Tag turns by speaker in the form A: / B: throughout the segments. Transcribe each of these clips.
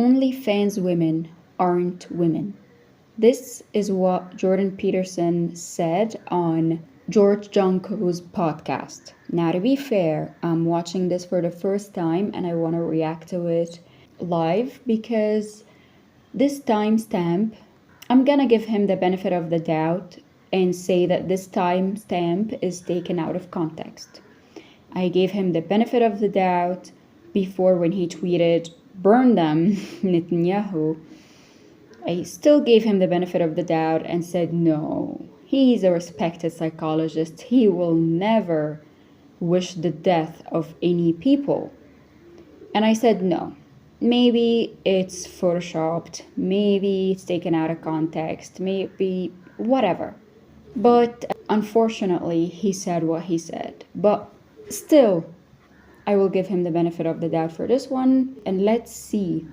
A: OnlyFans women aren't women. This is what Jordan Peterson said on George Janko's podcast. Now, to be fair, I'm watching this for the first time and I want to react to it live because this timestamp, I'm gonna give him the benefit of the doubt and say that this timestamp is taken out of context. I gave him the benefit of the doubt before when he tweeted, "Burn them, Netanyahu." I still gave him the benefit of the doubt and said, no, he's a respected psychologist. He will never wish the death of any people. And I said, no, maybe it's photoshopped, maybe it's taken out of context, maybe whatever. But unfortunately, he said what he said. But still, I will give him the benefit of the doubt for this one, and let's see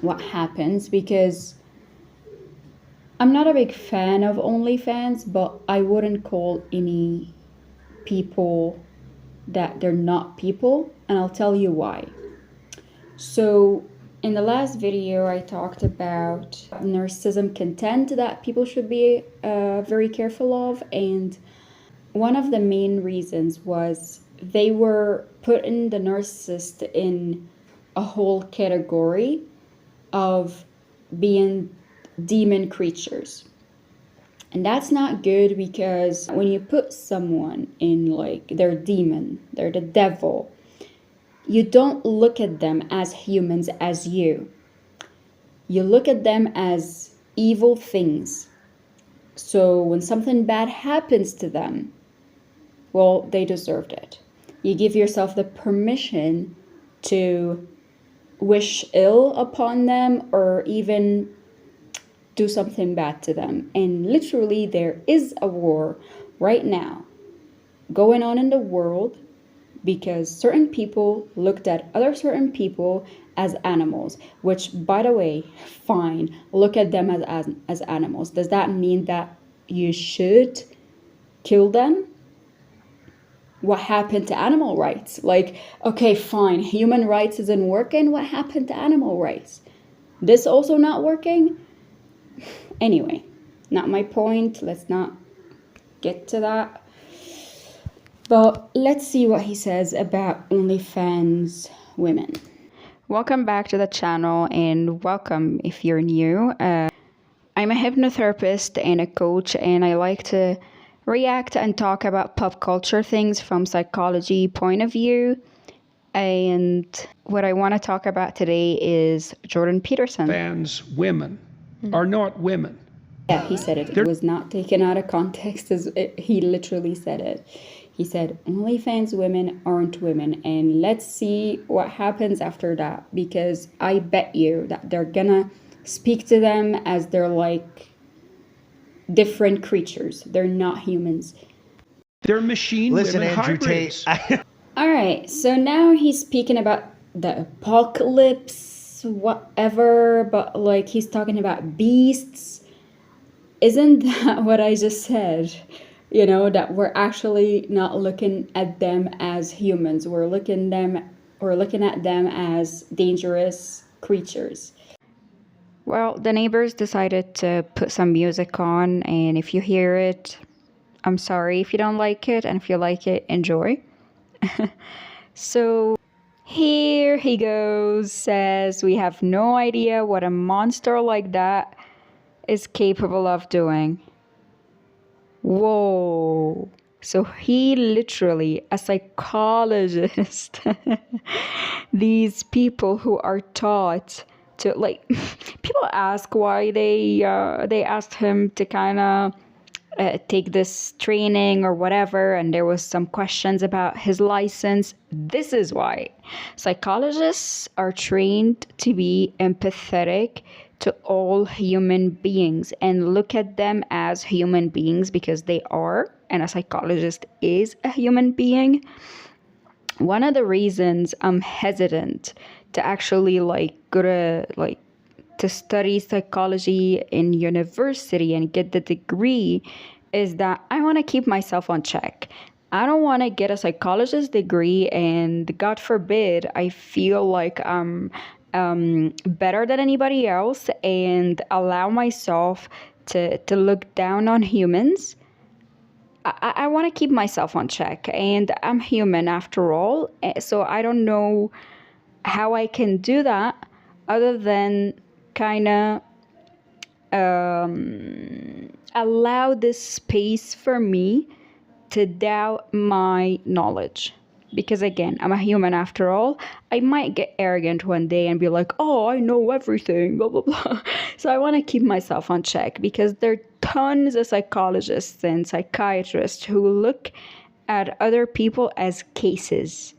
A: what happens, because I'm not a big fan of OnlyFans, but I wouldn't call any people that they're not people, and I'll tell you why. So in the last video, I talked about narcissism content that people should be very careful of, and one of the main reasons was they were putting the narcissist in a whole category of being demon creatures. And that's not good, because when you put someone in like they're demon, they're the devil, you don't look at them as humans as you. You look at them as evil things. So when something bad happens to them, well, they deserved it. You give yourself the permission to wish ill upon them or even do something bad to them. And literally there is a war right now going on in the world because certain people looked at other certain people as animals, which, by the way, fine, look at them as animals. Does that mean that you should kill them? What happened to animal rights? Like, okay, fine, human rights isn't working. What happened to animal rights? This also not working? Anyway, not my point. Let's not get to that. But let's see what he says about OnlyFans women. Welcome back to the channel, and welcome if you're new. I'm a hypnotherapist and a coach, and I like to react and talk about pop culture things from psychology point of view. And what I want to talk about today is Jordan Peterson.
B: Fans, women are not women.
A: Yeah, he said it. It was not taken out of context. He literally said it. He said, OnlyFans women aren't women. And let's see what happens after that, because I bet you that they're gonna speak to them as they're like different creatures. They're not humans.
B: They're machine
C: Listen,
B: women
C: Andrew
B: hybrids.
C: Tate.
A: All right, so now he's speaking about the apocalypse, whatever, but like he's talking about beasts. Isn't that what I just said? You know, that we're actually not looking at them as humans. We're looking at them as dangerous creatures. Well, the neighbors decided to put some music on, and if you hear it, I'm sorry if you don't like it, and if you like it, enjoy. So here he goes, says we have no idea what a monster like that is capable of doing. Whoa. So he literally, a psychologist, these people who are taught to, like, people ask why they asked him to kind of take this training or whatever, and there was some questions about his license. This is why psychologists are trained to be empathetic to all human beings and look at them as human beings, because they are, and a psychologist is a human being. One of the reasons I'm hesitant to actually go to study psychology in university and get the degree is that I want to keep myself on check. I don't want to get a psychologist degree and, God forbid, I feel like I'm better than anybody else and allow myself to look down on humans. I want to keep myself on check, and I'm human after all. So I don't know how I can do that other than kind of allow this space for me to doubt my knowledge. Because again, I'm a human after all. I might get arrogant one day and be like, oh, I know everything, blah, blah, blah. So I want to keep myself on check because there are tons of psychologists and psychiatrists who look at other people as cases,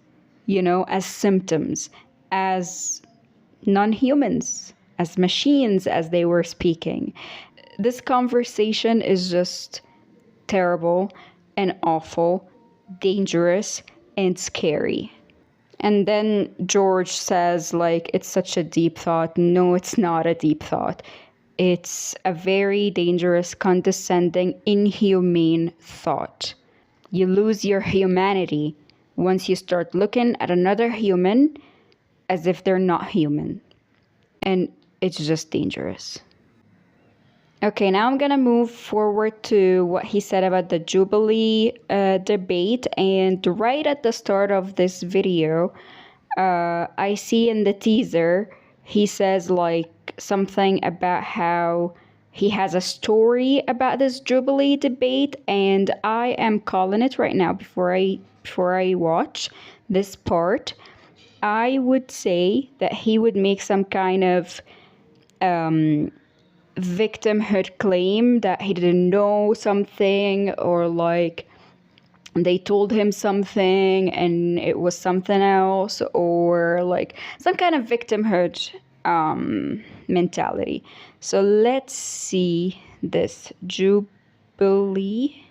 A: as symptoms, as non-humans, as machines, as they were speaking. This conversation is just terrible and awful, dangerous, and scary. And then George says, it's such a deep thought. No, it's not a deep thought. It's a very dangerous, condescending, inhumane thought. You lose your humanity once you start looking at another human as if they're not human. And it's just dangerous. Okay, now I'm gonna move forward to what he said about the Jubilee debate. And right at the start of this video, I see in the teaser, he says something about how he has a story about this Jubilee debate, and I am calling it right now before I watch this part. I would say that he would make some kind of victimhood claim that he didn't know something, or they told him something and it was something else, or some kind of victimhood mentality. So let's see this Jubilee.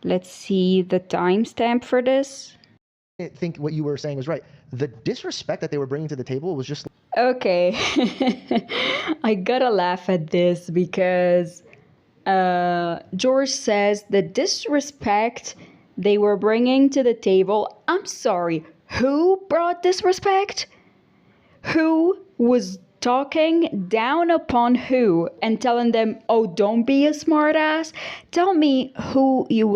A: Let's see the timestamp for this.
C: I think what you were saying was right. The disrespect that they were bringing to the table was just...
A: Okay. I gotta laugh at this because George says the disrespect they were bringing to the table. I'm sorry, who brought disrespect? Who was talking down upon who and telling them, oh, don't be a smartass? Tell me who you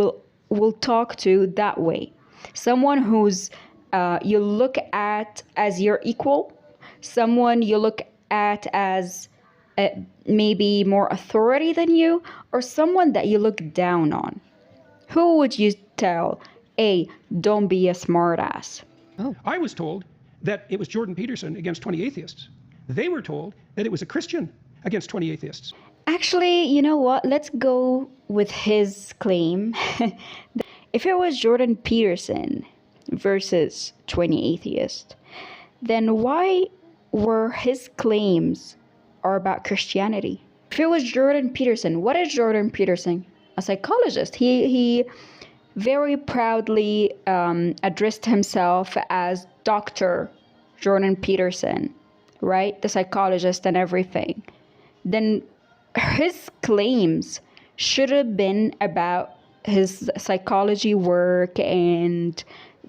A: will talk to that way. Someone who's you look at as your equal, someone you look at as maybe more authority than you, or someone that you look down on. Who would you tell, hey, don't be a smartass?
B: Oh. I was told that it was Jordan Peterson against 20 atheists. They were told that it was a Christian against 20 atheists.
A: Actually, you know what? Let's go with his claim. If it was Jordan Peterson versus 20 atheists, then why were his claims are about Christianity? If it was Jordan Peterson, what is Jordan Peterson? A psychologist. He very proudly addressed himself as Dr. Jordan Peterson, right? The psychologist and everything. Then his claims should have been about his psychology work and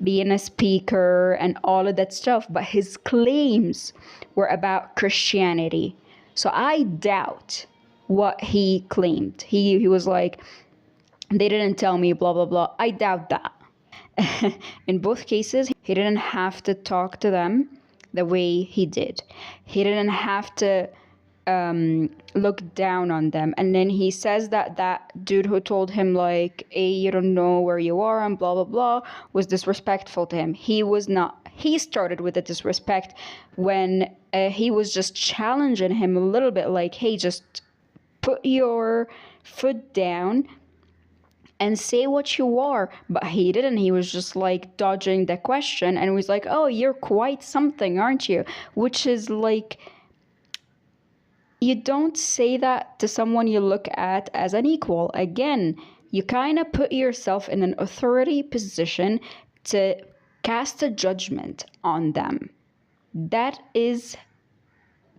A: being a speaker and all of that stuff, but his claims were about Christianity. So I doubt what he claimed. He was like, they didn't tell me blah blah blah. I doubt that. In both cases, he didn't have to talk to them the way he did. He didn't have to look down on them. And then he says that dude who told him hey, you don't know where you are and blah blah blah was disrespectful to him. He was not. He started with the disrespect when he was just challenging him a little bit, hey, just put your foot down and say what you are. But he didn't. He was just dodging the question and was like, oh, you're quite something, aren't you? Which is you don't say that to someone you look at as an equal. Again, you kind of put yourself in an authority position to cast a judgment on them. That is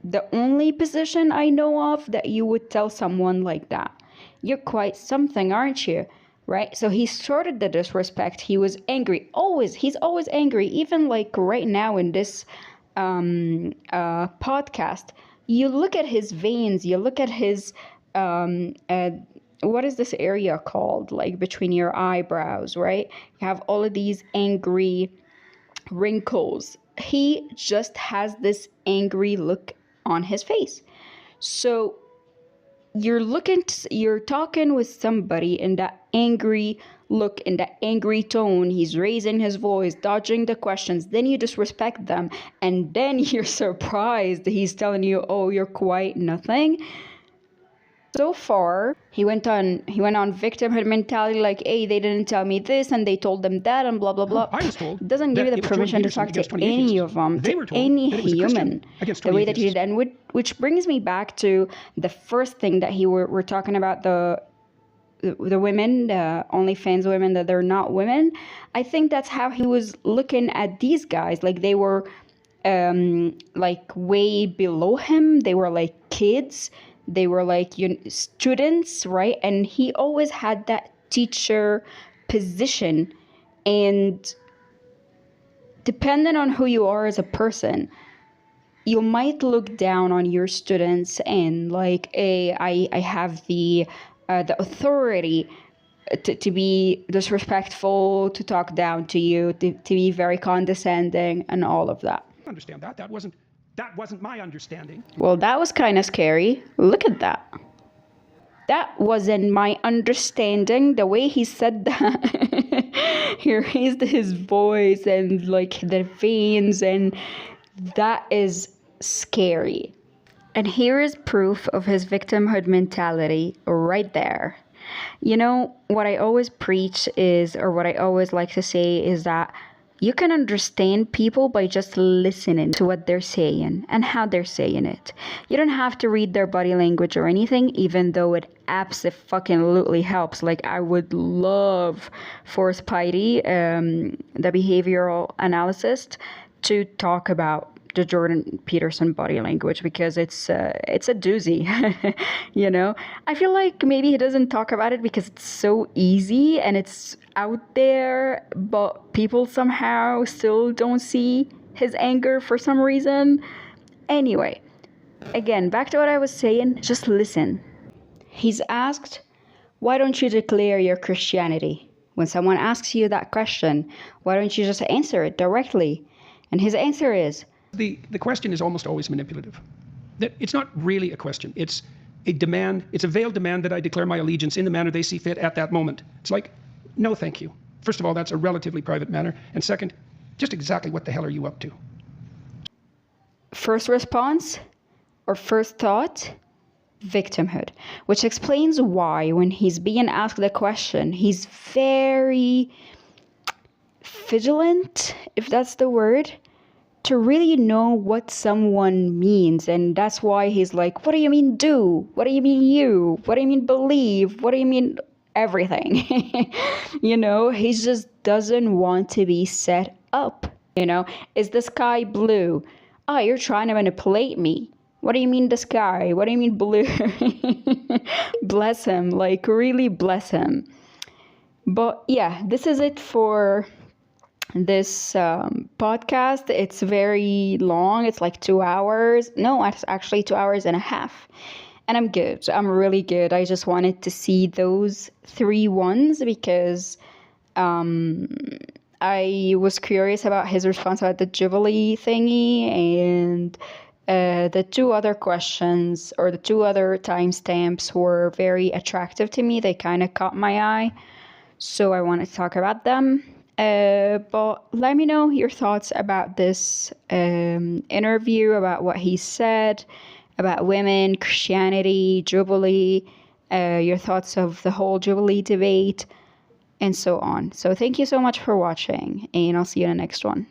A: the only position I know of that you would tell someone like that. You're quite something, aren't you? Right? So he started the disrespect. He was angry. He's always angry. Even right now in this podcast, you look at his veins, you look at his what is this area called, like between your eyebrows, right? You have all of these angry wrinkles. He just has this angry look on his face. So you're talking with somebody in that angry look, in that angry tone. He's raising his voice, dodging the questions. Then you disrespect them, and then you're surprised he's telling you, "Oh, you're quite nothing." So far, he went on victimhood mentality, like, hey, they didn't tell me this, and they told them that, and blah blah blah.
B: I was told
A: It doesn't give you the permission to talk to any of them, to any human, the way that you did. And which brings me back to the first thing that we're talking about, the women, the OnlyFans women, that they're not women. I think that's how he was looking at these guys, like they were like way below him. They were like kids. They were like students, right? And he always had that teacher position. And depending on who you are as a person, you might look down on your students and like, hey, I have the authority to be disrespectful, to talk down to you, to be very condescending, and all of that.
B: Understand that. That wasn't my understanding.
A: Well, that was kind of scary. Look at that. That wasn't my understanding. The way he said that, he raised his voice and like the veins, and that is scary. And here is proof of his victimhood mentality right there. You know, what I always preach is, or what I always like to say is that you can understand people by just listening to what they're saying and how they're saying it. You don't have to read their body language or anything, even though it absolutely helps. Like, I would love for Spidey, the behavioral analyst, to talk about the Jordan Peterson body language, because it's a doozy. You know, I feel like maybe he doesn't talk about it because it's so easy and it's out there, but people somehow still don't see his anger for some reason. Anyway, again, back to what I was saying, just listen. He's asked, why don't you declare your Christianity? When someone asks you that question, why don't you just answer it directly? And his answer is,
B: the question is almost always manipulative. That it's not really a question. It's a demand. It's a veiled demand that I declare my allegiance in the manner they see fit at that moment. It's like, no, thank you. First of all, that's a relatively private matter. And second, just exactly what the hell are you up to?
A: First response or first thought, victimhood, which explains why when he's being asked the question, he's very vigilant, if that's the word, to really know what someone means. And that's why he's like, what do you mean do? What do you mean you? What do you mean believe? What do you mean everything? You know, he just doesn't want to be set up. You know, is the sky blue? Oh, you're trying to manipulate me. What do you mean the sky? What do you mean blue? Bless him, like really bless him. But yeah, this is it for this podcast. It's very long. It's like 2 hours. No, it's actually 2 hours and a half. And I'm good. I'm really good. I just wanted to see those 3 ones because I was curious about his response about the Jubilee thingy, and the 2 other questions or the 2 other timestamps were very attractive to me. They kind of caught my eye. So I want to talk about them. But let me know your thoughts about this interview, about what he said, about women, Christianity, Jubilee, your thoughts of the whole Jubilee debate, and so on. So thank you so much for watching, and I'll see you in the next one.